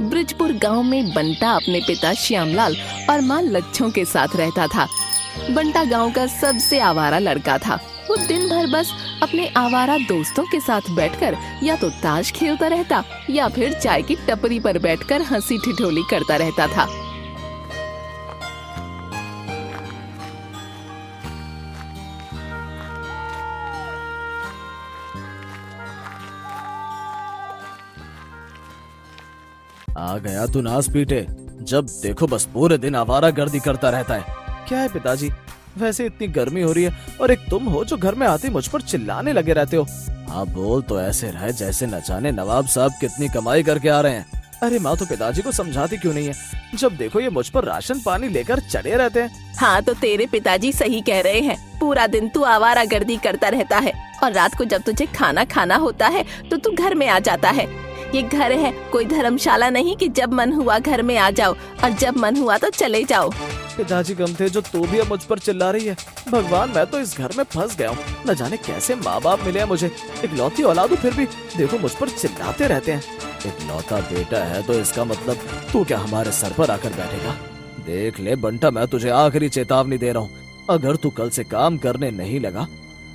ब्रिजपुर गांव में बंटा अपने पिता श्यामलाल और माँ लच्छों के साथ रहता था। बंटा गांव का सबसे आवारा लड़का था। वो दिन भर बस अपने आवारा दोस्तों के साथ बैठकर या तो ताश खेलता रहता या फिर चाय की टपरी पर बैठकर हंसी ठिठोली करता रहता था। आ गया तू नास पीटे, जब देखो बस पूरे दिन आवारागर्दी करता रहता है। क्या है पिताजी, वैसे इतनी गर्मी हो रही है और एक तुम हो जो घर में आते मुझ पर चिल्लाने लगे रहते हो। हाँ बोल तो ऐसे रहे जैसे न जाने नवाब साहब कितनी कमाई करके आ रहे हैं। अरे माँ तो पिताजी को समझाती क्यों नहीं है, जब देखो ये मुझ पर राशन पानी लेकर चढ़े रहते हैं। हाँ तो तेरे पिताजी सही कह रहे हैं, पूरा दिन तू आवारागर्दी करता रहता है और रात को जब तुझे खाना खाना होता है तो तू घर में आ जाता है। ये घर है, कोई धर्मशाला नहीं कि जब मन हुआ घर में आ जाओ और जब मन हुआ तो चले जाओ। पिताजी कम थे जो तू भी अब मुझ पर चिल्ला रही है। भगवान मैं तो इस घर में फंस गया हूँ, न जाने कैसे माँ बाप मिले हैं मुझे। इकलौती औलाद हूँ फिर भी देखो मुझ पर चिल्लाते रहते हैं। इकलौता बेटा है तो इसका मतलब तू क्या हमारे सर पर आकर बैठेगा। देख ले बंटा, मैं तुझे आखिरी चेतावनी दे रहा हूँ, अगर तू कल से काम करने नहीं लगा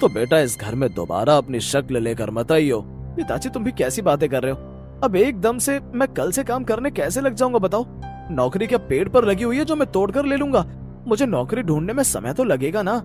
तो बेटा इस घर में दोबारा अपनी शक्ल लेकर मत आइयो। पिताजी तुम भी कैसी बातें कर रहे हो, अब एकदम से मैं कल से काम करने कैसे लग जाऊंगा बताओ। नौकरी क्या पेड़ पर लगी हुई है जो मैं तोड़ कर ले लूंगा। मुझे नौकरी ढूंढने में समय तो लगेगा ना।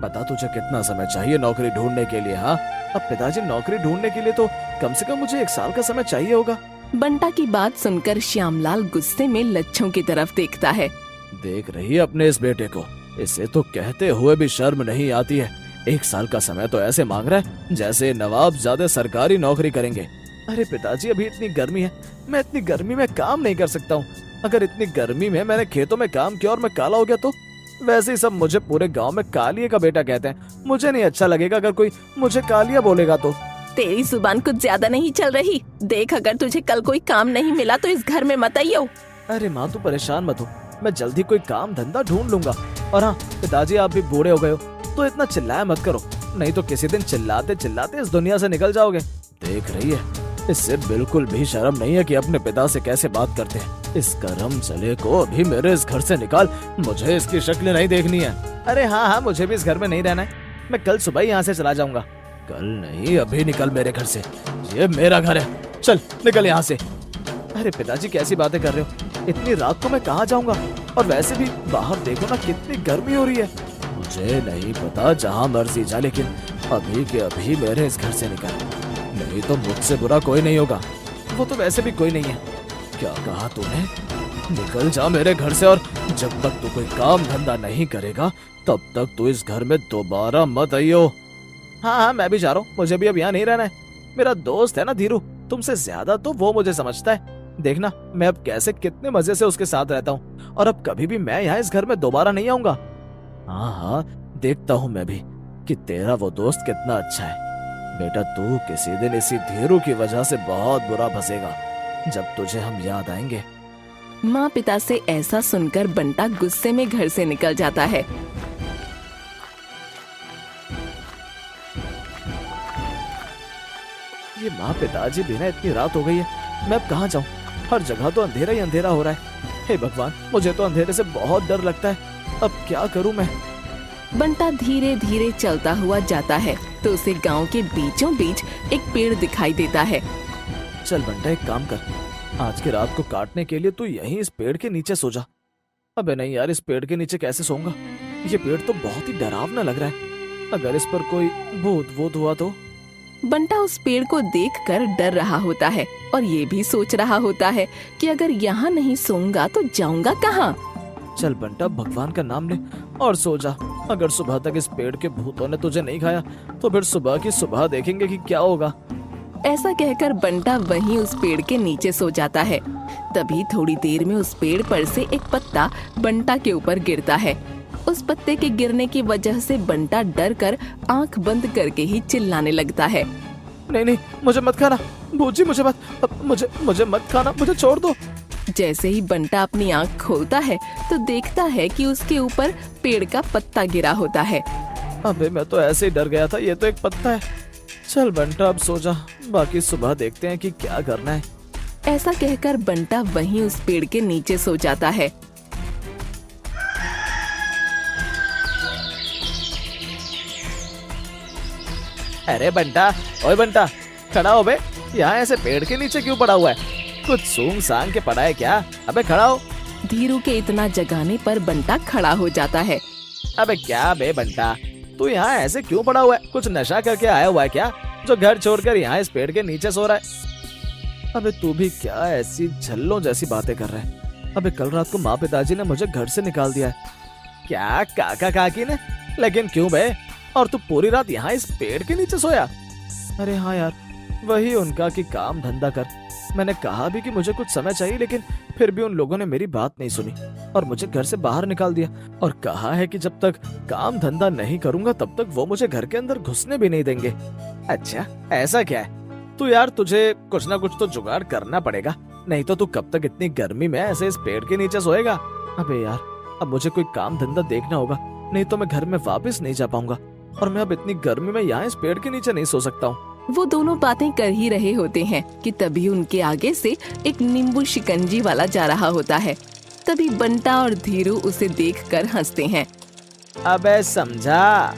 बता तुझे कितना समय चाहिए नौकरी ढूंढने के लिए। हाँ अब पिताजी नौकरी ढूंढने के लिए तो कम से कम मुझे 1 साल का समय चाहिए होगा। बंटा की बात सुनकर श्यामलाल गुस्से में लच्छों की तरफ देखता है। देख रही है अपने इस बेटे को, इसे तो कहते हुए भी शर्म नहीं आती है। 1 साल का समय तो ऐसे मांग रहा है जैसे नवाब ज्यादा सरकारी नौकरी करेंगे। अरे पिताजी अभी इतनी गर्मी है, मैं इतनी गर्मी में काम नहीं कर सकता हूँ। अगर इतनी गर्मी में मैंने खेतों में काम किया और मैं काला हो गया तो वैसे ही सब मुझे पूरे गांव में कालिए का बेटा कहते हैं। मुझे नहीं अच्छा लगेगा अगर कोई मुझे कालिया बोलेगा तो। तेरी जुबान कुछ ज्यादा नहीं चल रही। देख अगर तुझे कल कोई काम नहीं मिला तो इस घर में मत आइयो। अरे माँ तू परेशान मत हो, मैं जल्दी कोई काम धंधा ढूंढ लूंगा। और हाँ पिताजी आप भी बूढ़े हो गए हो तो इतना चिल्लाया मत करो, नहीं तो किसी दिन चिल्लाते चिल्लाते इस दुनिया से निकल जाओगे। देख रही है इससे बिल्कुल भी शर्म नहीं है कि अपने पिता से कैसे बात करते हैं। इस करम चले को अभी मेरे इस घर से निकाल, मुझे इसकी शक्ल नहीं देखनी है। अरे हाँ हाँ मुझे भी इस घर में नहीं रहना है, मैं कल सुबह ही यहाँ से चला जाऊंगा। कल नहीं अभी निकल मेरे घर से, ये मेरा घर है, चल निकल यहाँ से। अरे पिताजी कैसी बातें कर रहे हो, इतनी रात को मैं कहाँ जाऊंगा, और वैसे भी बाहर देखो ना कितनी गर्मी हो रही है। मुझे नहीं पता, जहाँ मर्जी जा, लेकिन अभी के अभी मेरे इस घर से निकल, नहीं तो मुझसे बुरा कोई नहीं होगा। वो तो वैसे भी कोई नहीं है। क्या कहा तूने, निकल जा मेरे घर से, और जब तक तू कोई काम धंधा नहीं करेगा तब तक तू इस घर में दोबारा मत आइयो। हाँ हाँ मैं भी जा रहा हूँ, मुझे भी अब यहाँ नहीं रहना है। मेरा दोस्त है ना धीरू, तुमसे ज्यादा तो वो मुझे समझता है। देखना मैं अब कैसे कितने मजे से उसके साथ रहता हूँ, और अब कभी भी मैं यहाँ इस घर में दोबारा नहीं आऊंगा। हाँ हाँ देखता हूँ मैं भी कि तेरा वो दोस्त कितना अच्छा है। बेटा तू किसी दिन इसी धीरू की वजह से बहुत बुरा फंसेगा, जब तुझे हम याद आएंगे। माँ पिता से ऐसा सुनकर बंटा गुस्से में घर से निकल जाता है। ये माँ पिताजी भी ना, इतनी रात हो गई है, मैं अब कहाँ जाऊँ, हर जगह तो अंधेरा ही अंधेरा हो रहा है। हे भगवान मुझे तो अंधेरे से बहुत डर लगता है, अब क्या करूँ मैं। बंटा धीरे धीरे चलता हुआ जाता है तो उसे गांव के बीचों बीच एक पेड़ दिखाई देता है। चल बंटा एक काम कर, आज की रात को काटने के लिए तू यहीं इस पेड़ के नीचे सो जा। अबे नहीं यार, इस पेड़ के नीचे कैसे सोऊंगा, ये पेड़ तो बहुत ही डरावना लग रहा है, अगर इस पर कोई भूत वूत हुआ तो। बंटा उस पेड़ को देखकर डर रहा होता है और ये भी सोच रहा होता है कि अगर यहाँ नहीं सोऊंगा तो जाऊंगा कहाँ। चल बंटा भगवान का नाम ले और सो जा, अगर सुबह तक इस पेड़ के भूतों ने तुझे नहीं खाया तो फिर सुबह की सुबह देखेंगे कि क्या होगा। ऐसा कहकर बंटा वहीं उस पेड़ के नीचे सो जाता है। तभी थोड़ी देर में उस पेड़ पर से एक पत्ता बंटा के ऊपर गिरता है। उस पत्ते के गिरने की वजह से बंटा डर कर आँख बंद करके ही चिल्लाने लगता है। नहीं नहीं मुझे मत खाना, भूजी मुझे मुझे मत खाना, मुझे छोड़ दो। जैसे ही बंटा अपनी आँख खोलता है तो देखता है कि उसके ऊपर पेड़ का पत्ता गिरा होता है। अबे मैं तो ऐसे ही डर गया था, ये तो एक पत्ता है। चल बंटा अब सो जा, बाकी सुबह देखते हैं कि क्या करना है। ऐसा कहकर बंटा वहीं उस पेड़ के नीचे सो जाता है। अरे बंटा, ओए बंटा, खड़ा हो बे। यहाँ ऐसे पेड़ के नीचे क्यों पड़ा हुआ है? कुछ सूंघ सांघ के पड़ा है क्या? अबे खड़ा हो। धीरू के इतना जगाने पर बंटा खड़ा हो जाता है। अबे क्या बे बंटा, तू यहाँ ऐसे क्यों पड़ा हुआ है? कुछ नशा करके आया हुआ है क्या, जो घर छोड़कर यहाँ इस पेड़ के नीचे सो रहा है? अबे तू भी क्या ऐसी झल्लों जैसी बातें कर रहा है? अबे कल रात को माँ पिताजी ने मुझे घर से निकाल दिया है। क्या काका काकी ने? लेकिन क्यों बे? और तू पूरी रात यहाँ इस पेड़ के नीचे सोया? अरे हाँ यार, वही उनका कि काम धंधा कर। मैंने कहा भी कि मुझे कुछ समय चाहिए, लेकिन फिर भी उन लोगों ने मेरी बात नहीं सुनी और मुझे घर से बाहर निकाल दिया और कहा है कि जब तक काम धंधा नहीं करूंगा तब तक वो मुझे घर के अंदर घुसने भी नहीं देंगे। अच्छा, ऐसा क्या है? तू यार, तुझे कुछ ना कुछ तो जुगाड़ करना पड़ेगा, नहीं तो तू कब तक इतनी गर्मी में ऐसे इस पेड़ के नीचे सोएगा? अबे यार, अब मुझे कोई काम धंधा देखना होगा, नहीं तो मैं घर में वापस नहीं जा पाऊंगा और मैं अब इतनी गर्मी में यहाँ इस पेड़ के नीचे नहीं सो सकता हूँ। वो दोनों बातें कर ही रहे होते हैं कि तभी उनके आगे से एक नींबू शिकंजी वाला जा रहा होता है। तभी बंटा और धीरू उसे देखकर हंसते हैं। अबे समझा?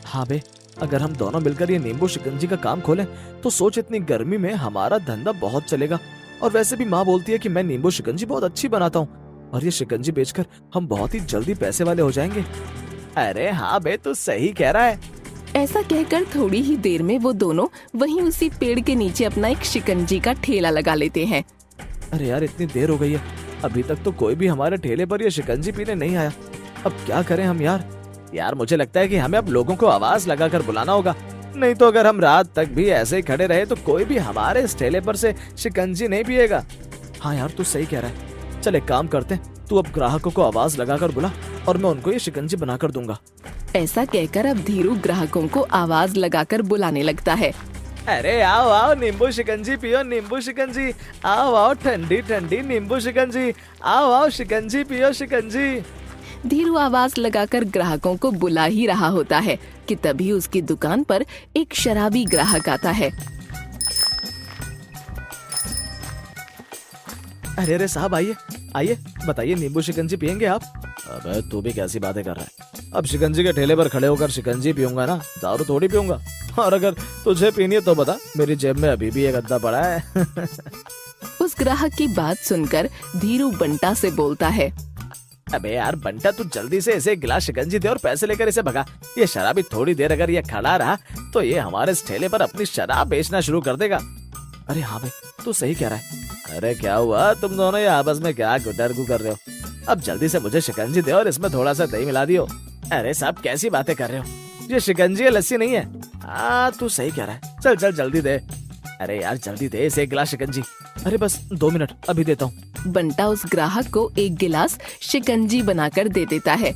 हाँ बे, अगर हम दोनों मिलकर ये नींबू शिकंजी का काम खोलें तो सोच, इतनी गर्मी में हमारा धंधा बहुत चलेगा। और वैसे भी माँ बोलती है कि मैं नींबू शिकंजी बहुत अच्छी बनाता हूँ और ये शिकंजी बेचकर हम बहुत ही जल्दी पैसे वाले हो जाएंगे। अरे हाँ बे, तू सही कह रहा है। ऐसा कहकर थोड़ी ही देर में वो दोनों वहीं उसी पेड़ के नीचे अपना एक शिकंजी का ठेला लगा लेते हैं। अरे यार, इतनी देर हो गई है, अभी तक तो कोई भी हमारे ठेले पर ये शिकंजी पीने नहीं आया। अब क्या करें हम यार? यार मुझे लगता है कि हमें अब लोगों को आवाज लगाकर बुलाना होगा, नहीं तो अगर हम रात तक भी ऐसे ही खड़े रहे तो कोई भी हमारे इस ठेले पर से शिकंजी नहीं पिएगा। हाँ यार, तू सही कह रहा है। चल एक काम करते हैं, तू अब ग्राहकों को आवाज लगाकर बुला और मैं उनको ये शिकंजी बनाकर दूंगा। ऐसा कहकर अब धीरू ग्राहकों को आवाज लगाकर बुलाने लगता है। अरे आओ आओ, नींबू शिकंजी पियो, नींबू शिकंजी। आओ आओ, ठंडी ठंडी नींबू शिकंजी। आओ आओ, शिकंजी पियो, शिकंजी। धीरू आवाज लगाकर ग्राहकों को बुला ही रहा होता है कि तभी उसकी दुकान पर एक शराबी ग्राहक आता है। अरे अरे साहब, आइए आइए, बताइए नींबू शिकंजी पियेंगे आप? अबे तू भी कैसी बातें कर रहा है? अब शिकंजी के ठेले पर खड़े होकर शिकंजी पीऊंगा ना, दारू थोड़ी पीऊंगा। और अगर तुझे पीनी है तो बता, मेरी जेब में अभी भी एक अद्दा पड़ा है। उस ग्राहक की बात सुनकर धीरू बंटा से बोलता है। अबे यार बंटा, तू जल्दी से इसे एक गिलास शिकंजी दे और पैसे लेकर इसे भगा। ये शराबी थोड़ी देर अगर ये खड़ा रहा तो ये हमारे इस ठेले पर अपनी शराब बेचना शुरू कर देगा। अरे हाँ भाई, तू सही कह रहा है। अरे क्या हुआ, तुम दोनों ये आपस में क्या गुटरगू कर रहे हो? अब जल्दी से मुझे शिकंजी दे और इसमें थोड़ा सा दही मिला दियो। अरे साहब, कैसी बातें कर रहे हो? ये शिकंजी है, लस्सी नहीं है। तू सही कह रहा है, चल चल जल्दी दे। अरे यार जल्दी दे इसे एक गिलास शिकंजी। अरे बस 2 मिनट, अभी देता हूँ। बंटा उस ग्राहक को एक गिलास शिकंजी बनाकर दे देता है।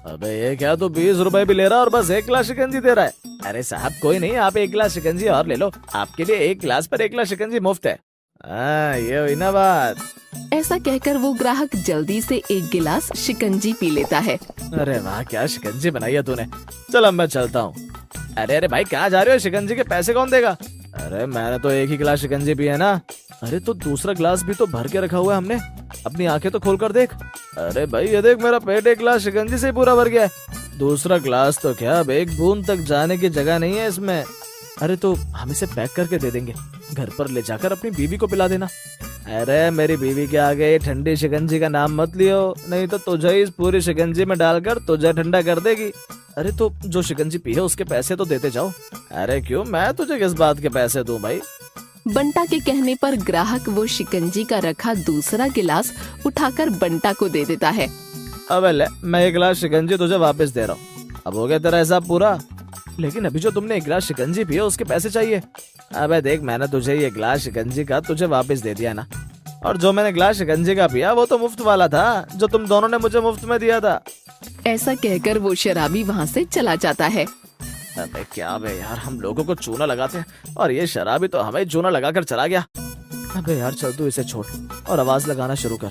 अबे ये क्या, तो 20 रुपए भी ले रहा और बस 1 गिलास शिकंजी दे रहा है? अरे साहब कोई नहीं, आप 1 गिलास शिकंजी और ले लो, आपके लिए 1 गिलास पर 1 गिलास शिकंजी मुफ्त है। ये हुई ना बात। ऐसा कहकर वो ग्राहक जल्दी से 1 गिलास शिकंजी पी लेता है। अरे वाह, क्या शिकंजी बनाई है तूने। चल अब मैं चलता हूँ। अरे अरे भाई, कहाँ जा रहे हो? शिकंजी के पैसे कौन देगा? अरे मैंने तो 1 ही गिलास शिकंजी पी है ना। अरे तो दूसरा गिलास भी तो भर के रखा हुआ है हमने, अपनी आंखें तो खोल कर देख। अरे भाई ये देख, मेरा पेट 1 गिलास शिकंजी से पूरा भर गया है। दूसरा गिलास तो क्या, अब 1 बूंद तक जाने की जगह नहीं है इसमें। अरे तो हम इसे पैक करके दे देंगे, घर पर ले जाकर अपनी बीवी को पिला देना। अरे मेरी बीवी के आगे ठंडी शिकंजी का नाम मत लियो, नहीं तो तुझे इस पूरी शिकंजी में डालकर तुझे ठंडा कर देगी। अरे तो जो शिकंजी पी है उसके पैसे तो देते जाओ। अरे क्यों, मैं तुझे किस बात के पैसे दूं भाई? बंटा के कहने पर ग्राहक वो शिकंजी का रखा दूसरा गिलास उठाकर बंटा को दे देता है। अब ले, मैं 1 गिलास शिकंजी तुझे वापस दे रहा हूँ। अब हो गया तेरा हिसाब पूरा। लेकिन अभी जो तुमने 1 गिलास शिकंजी पिया उसके पैसे चाहिए। अबे देख, मैंने तुझे ये गिलास शिकंजी का तुझे वापस दे दिया ना, और जो मैंने गिलास शिकंजी का पिया वो तो मुफ्त वाला था, जो तुम दोनों ने मुझे मुफ्त में दिया था। ऐसा कहकर वो शराबी वहाँ से चला जाता है। अबे क्या बे यार, हम लोगों को चूना लगाते हैं और ये शराबी तो हमें चूना लगाकर चला गया। अबे यार चल, तू इसे छोड़ और आवाज लगाना शुरू कर।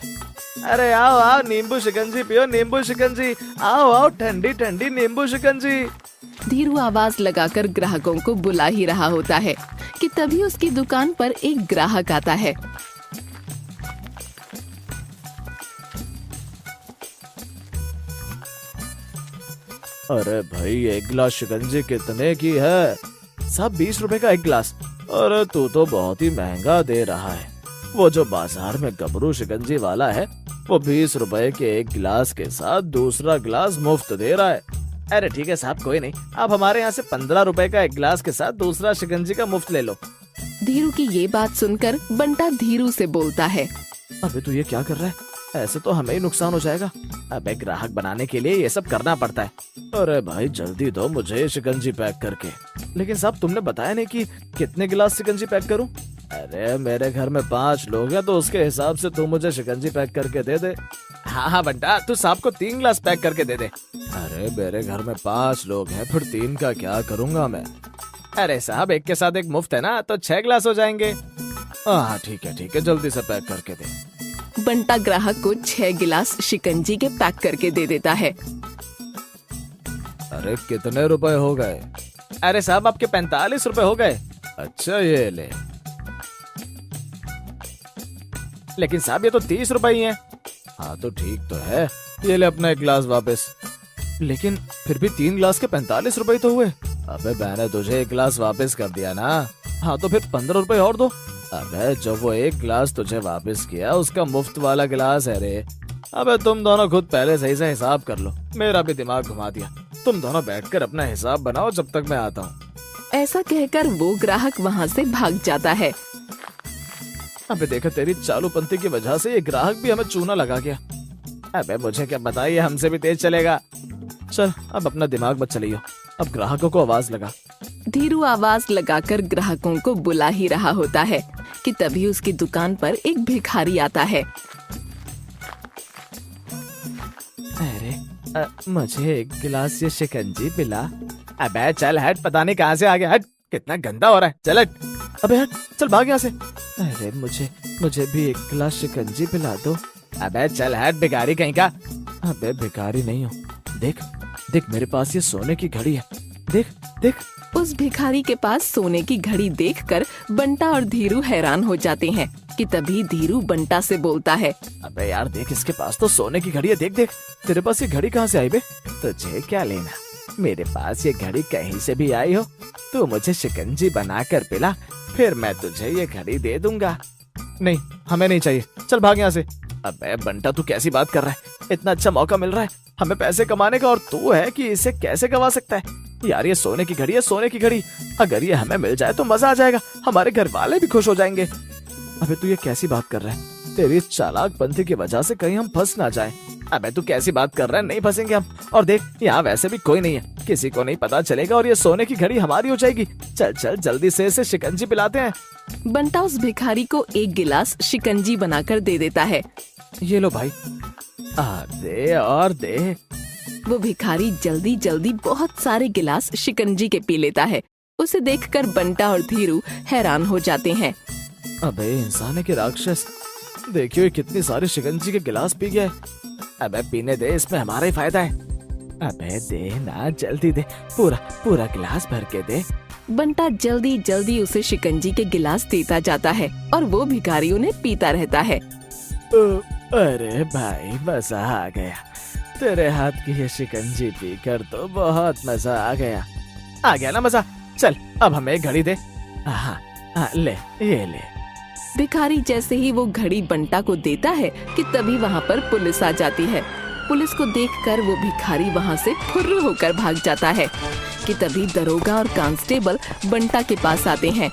अरे आओ आओ, नींबू शिकंजी पियो, नींबू शिकंजी। आओ आओ, ठंडी ठंडी नींबू शिकंजी। धीरू आवाज लगाकर ग्राहकों को बुला ही रहा होता है कि तभी उसकी दुकान पर एक ग्राहक आता है। अरे भाई, एक गिलास शिकंजी कितने की है? सब 20 रुपए का एक गिलास। अरे तू तो बहुत ही महंगा दे रहा है। वो जो बाजार में गबरू शिकंजी वाला है, वो 20 रुपए के एक गिलास के साथ दूसरा गिलास मुफ्त दे रहा है। अरे ठीक है साहब, कोई नहीं, आप हमारे यहाँ से 15 रुपए का एक गिलास के साथ दूसरा शिकंजी का मुफ्त ले लो। धीरू की ये बात सुनकर बंटा धीरू से बोलता है, अबे तू ये क्या कर रहा है? ऐसे तो हमें ही नुकसान हो जाएगा। अबे ग्राहक बनाने के लिए ये सब करना पड़ता है। अरे भाई जल्दी दो मुझे शिकंजी पैक करके। लेकिन साहब तुमने बताया नहीं कि कितने गिलास शिकंजी पैक करूं? अरे मेरे घर में 5 लोग हैं, तो उसके हिसाब से तू मुझे शिकंजी पैक करके दे दे। हाँ हाँ बंटा, तू साहब को 3 गिलास पैक करके दे दे। अरे मेरे घर में 5 लोग हैं, फिर 3 का क्या करूंगा मैं? अरे साहब एक के साथ एक मुफ्त है ना, तो 6 गिलास हो जाएंगे। हाँ ठीक है, जल्दी से पैक करके दे। बंटा ग्राहक को 6 गिलास शिकंजी के पैक करके दे देता है। अरे कितने रुपए हो गए? अरे साहब आपके 45 रुपए हो गए। अच्छा ये ले। लेकिन साहब ये तो 30 रुपए ही हैं। हाँ तो ठीक तो है, ये ले अपना 1 गिलास वापस। लेकिन फिर भी 3 गिलास के 45 रुपए तो हुए। अबे मैंने तुझे 1 गिलास वापस कर दिया ना। हाँ तो फिर 15 रुपए और दो। अबे जो वो 1 गिलास तुझे वापस किया उसका मुफ्त वाला गिलास है रे। अबे तुम दोनों खुद पहले सही से हिसाब कर लो, मेरा भी दिमाग घुमा दिया। तुम दोनों बैठकर अपना हिसाब बनाओ जब तक मैं आता हूँ। ऐसा कहकर वो ग्राहक वहाँ से भाग जाता है। अबे देखा, तेरी चालूपंथी की वजह से ये ग्राहक भी हमें चूना लगा गया। अबे मुझे क्या बताइए, हमसे भी तेज चलेगा। चल अब अपना दिमाग मत चलियो, अब ग्राहकों को आवाज लगा। धीरू आवाज लगाकर ग्राहकों को बुला ही रहा होता है कि तभी उसकी दुकान पर एक भिखारी आता है। अरे मुझे 1 गिलास ये शिकंजी पिला। अबे चल हट, पता नहीं कहाँ से आ गया। हट, कितना गंदा हो रहा है, चल हट। अबे हट, चल भाग यहाँ से। अरे मुझे भी 1 गिलास शिकंजी पिला दो। अबे चल हट भिखारी कहीं का। अबे भिखारी नहीं हो, देख देख मेरे पास ये सोने की घड़ी है, देख देख। उस भिखारी के पास सोने की घड़ी देखकर बंटा और धीरू हैरान हो जाते हैं कि तभी धीरू बंटा से बोलता है, अबे यार देख, इसके पास तो सोने की घड़ी है, देख देख। तेरे पास ये घड़ी कहाँ से आई बे? तुझे क्या लेना, मेरे पास ये घड़ी कहीं से भी आई हो। तू मुझे शिकंजी बना कर पिला, फिर मैं तुझे ये घड़ी दे दूंगा। नहीं, हमें नहीं चाहिए, चल भाग यहाँ से। अबे बंटा तू कैसी बात कर रहा है? इतना अच्छा मौका मिल रहा है हमें पैसे कमाने का, और तू है कि इसे कैसे गवा सकता है? यार ये सोने की घड़ी है, सोने की घड़ी। अगर ये हमें मिल जाए तो मजा आ जाएगा, हमारे घर वाले भी खुश हो जाएंगे। अबे तू ये कैसी बात कर रहा है? तेरी चालाकपंथी की वजह से कहीं हम फंस ना जाएं। अबे तू कैसी बात कर रहा है? नहीं फंसेंगे हम। और देख यहाँ वैसे भी कोई नहीं है, किसी को नहीं पता चलेगा, और ये सोने की घड़ी हमारी हो जाएगी। चल चल जल्दी से इसे शिकंजी पिलाते हैं। बंटा उस भिखारी को 1 गिलास शिकंजी बनाकर दे देता है। ये लो भाई, दे और दे। वो भिखारी जल्दी जल्दी बहुत सारे गिलास शिकंजी के पी लेता है। उसे देखकर बंटा और धीरू हैरान हो जाते हैं। अबे इंसान के राक्षस, देखियो ये कितनी सारी शिकंजी के गिलास पी गए। अबे पीने दे, इसमें हमारा ही फायदा है। अबे दे ना, जल्दी दे, पूरा पूरा गिलास भर के दे। बंटा जल्दी जल्दी उसे शिकंजी के गिलास देता जाता है और वो भिखारी उन्हें पीता रहता है। अरे भाई मजा आ गया, तेरे हाथ की ये शिकंजी पीकर तो बहुत मजा आ गया। आ गया ना मजा? चल अब हमें एक घड़ी दे। हाँ ले, ये ले। भिखारी जैसे ही वो घड़ी बंटा को देता है कि तभी वहाँ पर पुलिस आ जाती है। पुलिस को देखकर वो भिखारी वहाँ से फुर्र होकर भाग जाता है कि तभी दरोगा और कांस्टेबल बंटा के पास आते हैं।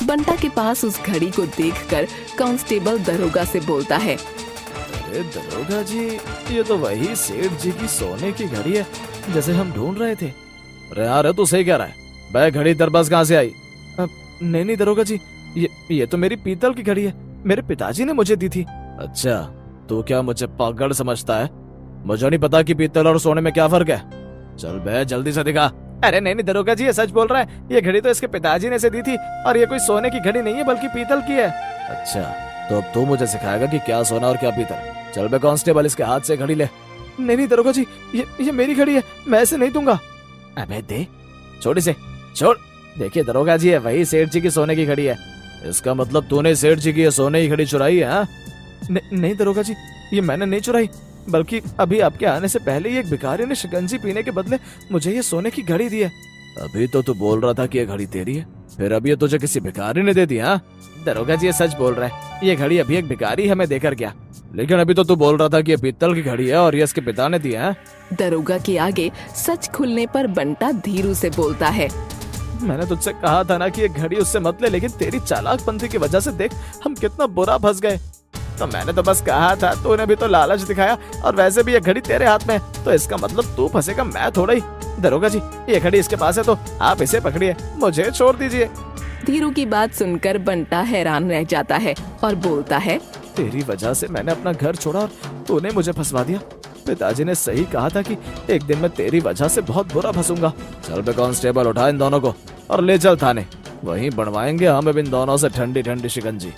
बंटा के पास उस घड़ी को देखकर कांस्टेबल दरोगा से बोलता है, अरे दरोगा जी, ये तो वही सेठ जी की सोने की घड़ी है जैसे हम ढूंढ रहे थे। अरे यार तू सही कह रहा है, वह घड़ी तेरे पास कहाँ से आई? नहीं दरोगा जी, ये तो मेरी पीतल की घड़ी है, मेरे पिताजी ने मुझे दी थी। अच्छा, तू क्या मुझे पागल समझता है? मुझे नहीं पता कि पीतल और सोने में क्या फर्क है। चल बे जल्दी से दिखा। अरे नहीं दरोगा जी, ये सच बोल रहा है, ये घड़ी तो इसके पिताजी ने इसे दी थी, और ये कोई सोने की घड़ी नहीं है बल्कि पीतल की है। अच्छा, तो अब तू मुझे सिखाएगा कि क्या सोना और क्या पीतल। चल बे कांस्टेबल, इसके हाथ से घड़ी ले। नहीं दरोगा जी, ये मेरी घड़ी है, मैं ऐसे नहीं दूंगा। अबे दे, छोड़ इसे, छोड़। देखिए दरोगा जी, है वही सेठ जी की सोने की घड़ी है। इसका मतलब तूने सेठ जी की सोने की घड़ी चुराई है? हाँ? नहीं दरोगा जी, ये मैंने नहीं चुराई, बल्कि अभी आपके आने से पहले ही एक भिखारी ने शिकंजी पीने के बदले मुझे ये सोने की घड़ी दी है। अभी तो तू बोल रहा था कि ये घड़ी तेरी है, फिर अब ये तुझे किसी भिखारी ने दे दी? हाँ दरोगा जी, ये सच बोल रहा है, ये घड़ी अभी एक भिखारी हमें देकर गया। लेकिन अभी तो तू बोल रहा था कि ये पीतल की घड़ी है और ये इसके पिता ने दी है। दरोगा के आगे सच खुलने पर बंटा धीरू से बोलता है, मैंने तुझसे कहा था ना कि ये घड़ी उससे मत ले, लेकिन तेरी चालाकपंथी की वजह से देख हम कितना बुरा फंस गए। तो मैंने तो बस कहा था, तूने भी तो लालच दिखाया, और वैसे भी ये घड़ी तेरे हाथ में है, तो इसका मतलब तू फंसेगा, मैं थोड़ा ही। दरोगा जी, ये घड़ी इसके पास है तो आप इसे पकड़िए, मुझे छोड़ दीजिए। धीरू की बात सुनकर बंटा हैरान रह जाता है और बोलता है, तेरी वजह से मैंने अपना घर छोड़ा और तूने मुझे फंसवा दिया। पिताजी ने सही कहा था कि एक दिन मैं तेरी वजह से बहुत बुरा फंसूंगा। चल बे कांस्टेबल, उठा इन दोनों को और ले चल थाने, वहीं बनवाएंगे हम इन दोनों से ठंडी ठंडी शिकंजी।